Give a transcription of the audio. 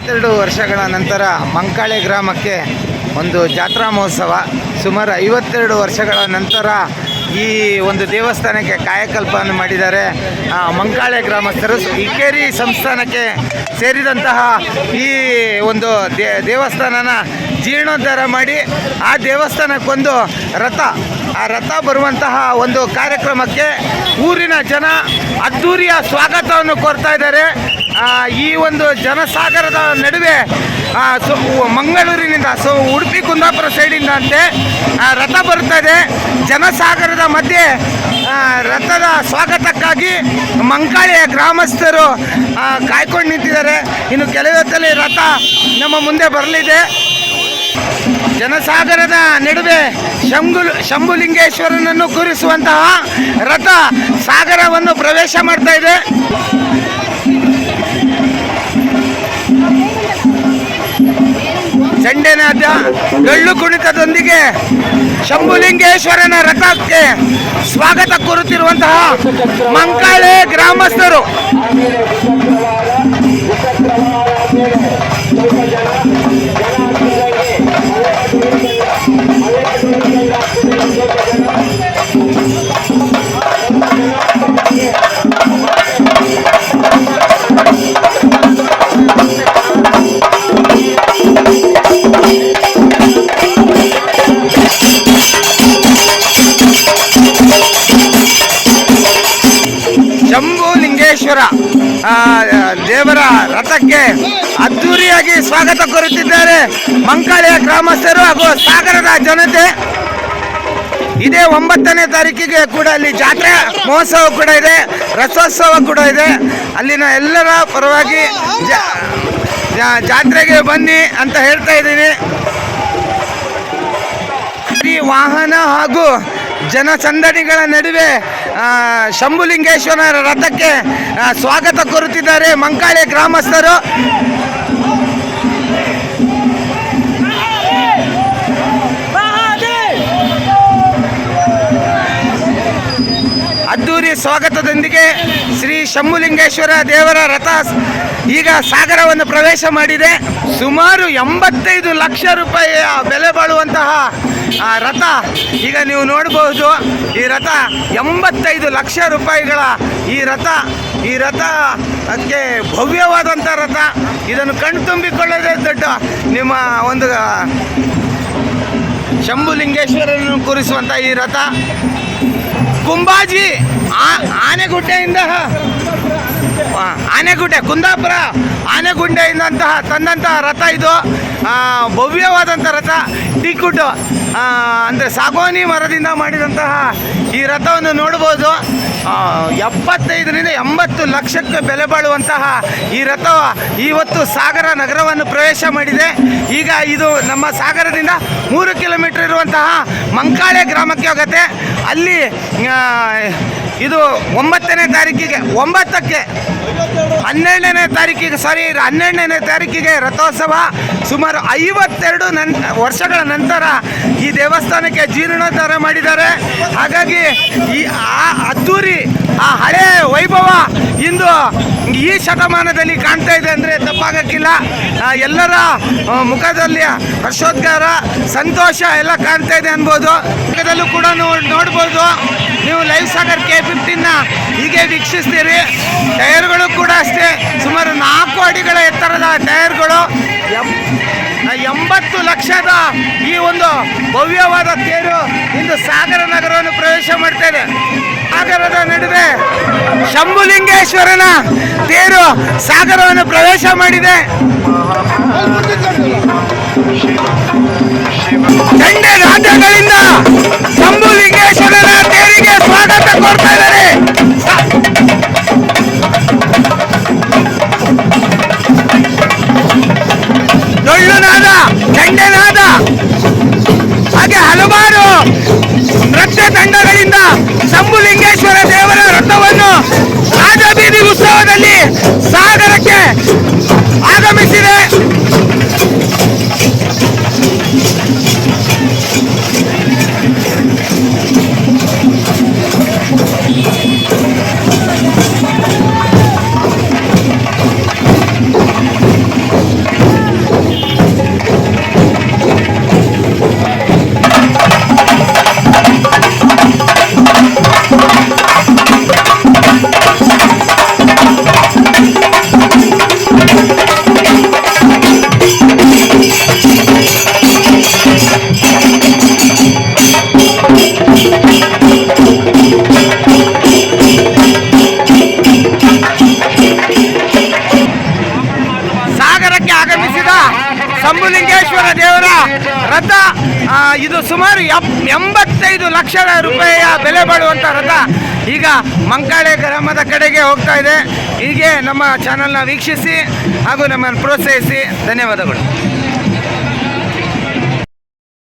52 ವರ್ಷಗಳ ನಂತರ ಮಂಕಾಳೆ ಗ್ರಾಮಕ್ಕೆ ಒಂದು ಜಾತ್ರಾ ಮಹೋತ್ಸವ. ಸುಮಾರು 52 ವರ್ಷಗಳ ನಂತರ ಈ ಒಂದು ದೇವಸ್ಥಾನಕ್ಕೆ ಕಾಯಕಲ್ಪವನ್ನು ಮಾಡಿದ್ದಾರೆ ಮಂಕಾಳೆ ಗ್ರಾಮಸ್ಥರು. ಇಕ್ಕೇರಿ ಸಂಸ್ಥಾನಕ್ಕೆ ಸೇರಿದಂತಹ ಈ ಒಂದು ದೇವಸ್ಥಾನನ ಜೀರ್ಣೋದ್ಧಾರ ಮಾಡಿ ಆ ದೇವಸ್ಥಾನಕ್ಕೊಂದು ಆ ರಥ ಬರುವಂತಹ ಒಂದು ಕಾರ್ಯಕ್ರಮಕ್ಕೆ ಊರಿನ ಜನ ಅದ್ಧೂರಿಯ ಸ್ವಾಗತವನ್ನು ಕೋರ್ತಾ ಇದ್ದಾರೆ. ಈ ಒಂದು ಜನಸಾಗರದ ನಡುವೆ ಮಂಗಳೂರಿನಿಂದ ಉಡುಪಿ ಕುಂದಾಪುರ ಸೈಡಿಂದ ಅಂತೆ ರಥ ಬರ್ತಾ ಇದೆ. ಜನಸಾಗರದ ಮಧ್ಯೆ ರಥದ ಸ್ವಾಗತಕ್ಕಾಗಿ ಮಂಕಾಳೆಯ ಗ್ರಾಮಸ್ಥರು ಕಾಯ್ಕೊಂಡು ನಿಂತಿದ್ದಾರೆ. ಇನ್ನು ಕೆಲವೇ ಹೊತ್ತಲ್ಲಿ ರಥ ನಮ್ಮ ಮುಂದೆ ಬರಲಿದೆ. ಜನಸಾಗರದ ನಡುವೆ ಶಂಭುಲಿಂಗೇಶ್ವರನನ್ನು ಕೂರಿಸುವಂತಹ ರಥ ಸಾಗರವನ್ನು ಪ್ರವೇಶ ಮಾಡ್ತಾ ಇದೆ. ಚಂಡೆನಾದ ಡೊಳ್ಳು ಕುಣಿತದೊಂದಿಗೆ ಶಂಭುಲಿಂಗೇಶ್ವರನ ರಥಕ್ಕೆ ಸ್ವಾಗತ ಕೋರುತ್ತಿರುವಂತಹ ಮಂಕಾಳೆ ಗ್ರಾಮಸ್ಥರು. ಶಂಭುಲಿಂಗೇಶ್ವರ ದೇವರ ರಥಕ್ಕೆ ಅದ್ಧೂರಿಯಾಗಿ ಸ್ವಾಗತ ಕೋರುತ್ತಿದ್ದಾರೆ ಮಂಕಾಳೆಯ ಗ್ರಾಮಸ್ಥರು ಹಾಗೂ ಸಾಗರದ ಜನತೆ. ಇದೇ 9ನೇ ತಾರೀಕಿಗೆ ಕೂಡ ಅಲ್ಲಿ ಜಾತ್ರೆ ಮಹೋತ್ಸವ ಕೂಡ ಇದೆ, ರಥೋತ್ಸವ ಕೂಡ ಇದೆ. ಅಲ್ಲಿನ ಎಲ್ಲರ ಪರವಾಗಿ ಜಾತ್ರೆಗೆ ಬನ್ನಿ ಅಂತ ಹೇಳ್ತಾ ಇದ್ದೀನಿ. ಈ ವಾಹನ ಹಾಗೂ ಜನಸಂದಣಿಗಳ ನಡುವೆ ಶಂಭುಲಿಂಗೇಶ್ವರನ ರಥಕ್ಕೆ ಸ್ವಾಗತ ಕೋರುತ್ತಿದ್ದಾರೆ ಮಂಕಾಳೆ ಗ್ರಾಮಸ್ಥರು. ಅದ್ದೂರಿ ಸ್ವಾಗತದೊಂದಿಗೆ ಶ್ರೀ ಶಂಭುಲಿಂಗೇಶ್ವರ ದೇವರ ರಥ ಈಗ ಸಾಗರವನ್ನು ಪ್ರವೇಶ ಮಾಡಿದೆ. ಸುಮಾರು 85 ಲಕ್ಷ ರೂಪಾಯಿಯ ಬೆಲೆ ಬಾಳುವಂತಹ ರಥ ಈಗ ನೀವು ನೋಡಬಹುದು. ಈ ರಥ 85 ಲಕ್ಷ ರೂಪಾಯಿಗಳ ಈ ರಥಕ್ಕೆ ಭವ್ಯವಾದಂಥ ರಥ. ಇದನ್ನು ಕಣ್ತುಂಬಿಕೊಳ್ಳೋದೇ ದೊಡ್ಡ ನಿಮ್ಮ ಒಂದು ಶಂಭುಲಿಂಗೇಶ್ವರನನ್ನು ಕೂರಿಸುವಂಥ ಈ ರಥ. ಕುಂಬಾಜಿ ಆನೆಗುಡ್ಡೆ ಕುಂದಾಪುರ ಆನೆಗುಡ್ಡೆಯಿಂದಂತಹ ತಂದಂತಹ ರಥ ಇದು. ಭವ್ಯವಾದಂಥ ರಥ. ಟೀಕುಡ್ ಅಂದರೆ ಸಾಗೋನಿ ಮರದಿಂದ ಮಾಡಿದಂತಹ ಈ ರಥವನ್ನು ನೋಡ್ಬೋದು. 75ರಿಂದ 80 ಲಕ್ಷಕ್ಕೆ ಬೆಲೆ ಬಾಳುವಂತಹ ಈ ರಥ ಇವತ್ತು ಸಾಗರ ನಗರವನ್ನು ಪ್ರವೇಶ ಮಾಡಿದೆ. ಈಗ ಇದು ನಮ್ಮ ಸಾಗರದಿಂದ 3 ಕಿಲೋಮೀಟರ್ ಇರುವಂತಹ ಮಂಕಾಳೆ ಗ್ರಾಮಕ್ಕೆ ಹೋಗುತ್ತೆ. ಅಲ್ಲಿ ಇದು 9ನೇ ತಾರೀಕಿಗೆ 12ನೇ ತಾರೀಕಿಗೆ ರಥೋತ್ಸವ. ಸುಮಾರು 52 ವರ್ಷಗಳ ನಂತರ ಈ ದೇವಸ್ಥಾನಕ್ಕೆ ಜೀರ್ಣೋದ್ಧಾರ ಮಾಡಿದ್ದಾರೆ. ಹಾಗಾಗಿ ಅದ್ದೂರಿ ಹಳೆ ವೈಭವ ಇಂದು ಈ ಶತಮಾನದಲ್ಲಿ ಕಾಣ್ತಾ ಇದೆ ಅಂದರೆ ತಪ್ಪಾಗಕ್ಕಿಲ್ಲ. ಎಲ್ಲರ ಮುಖದಲ್ಲಿ ಹರ್ಷೋದ್ಗಾರ, ಸಂತೋಷ ಎಲ್ಲ ಕಾಣ್ತಾ ಇದೆ ಅನ್ಬೋದು. ಮುಖದಲ್ಲೂ ಕೂಡ ನೋಡ್ಬೋದು. ನೀವು ಲೈವ್ ಸಾಗರ್ K15ನ ಹೀಗೆ ವೀಕ್ಷಿಸ್ತೀರಿ. ಟೈರ್ಗಳು ಕೂಡ ಅಷ್ಟೇ, ಸುಮಾರು 4 ಅಡಿಗಳ ಎತ್ತರದ ಟೈರ್ಗಳು. 80 ಲಕ್ಷದ ಈ ಒಂದು ಭವ್ಯವಾದ ತೇರು ಇಂದು ಸಾಗರ ನಗರವನ್ನು ಪ್ರವೇಶ ಮಾಡ್ತಾ ಇದೆ. ಸಾಗರದ ನಡುವೆ ಶಂಭುಲಿಂಗೇಶ್ವರನ ತೇರು ಸಾಗರವನ್ನು ಪ್ರವೇಶ ಮಾಡಿದೆ. ದಂಡೆ ರಾಜ್ಯಗಳಿಂದ ಶಂಭುಲಿಂಗೇಶ್ವರನ ತೇರಿಗೆ ಸ್ವಾಗತ ಕೋರ್ತಾ ಇದ್ದಾರೆ. ಡೊಳ್ಳುನಾದ, ದಂಡೆನಾದ ಹಾಗೆ ಹಲವಾರು ನೃತ್ಯ ತಂಡಗಳಿಂದ ಶಂಭುಲಿಂಗೇಶ್ವರ ದೇವರ ರಥವನ್ನು ರಾಜಬೀದಿ ಉತ್ಸವದಲ್ಲಿ ಸಾಗರಕ್ಕೆ ಆಗಮಿಸಿದೆ. ಸುಮಾರು 85 ಲಕ್ಷ ರೂಪಾಯಿಯ ಬೆಲೆ ಬಾಳುವಂಥ ರಥ ಈಗ ಮಂಕಾಳೆ ಗ್ರಾಮದ ಕಡೆಗೆ ಹೋಗ್ತಾ ಇದೆ. ಹೀಗೆ ನಮ್ಮ ಚಾನಲ್ನ ವೀಕ್ಷಿಸಿ ಹಾಗೂ ನಮ್ಮನ್ನು ಪ್ರೋತ್ಸಾಹಿಸಿ. ಧನ್ಯವಾದಗಳು.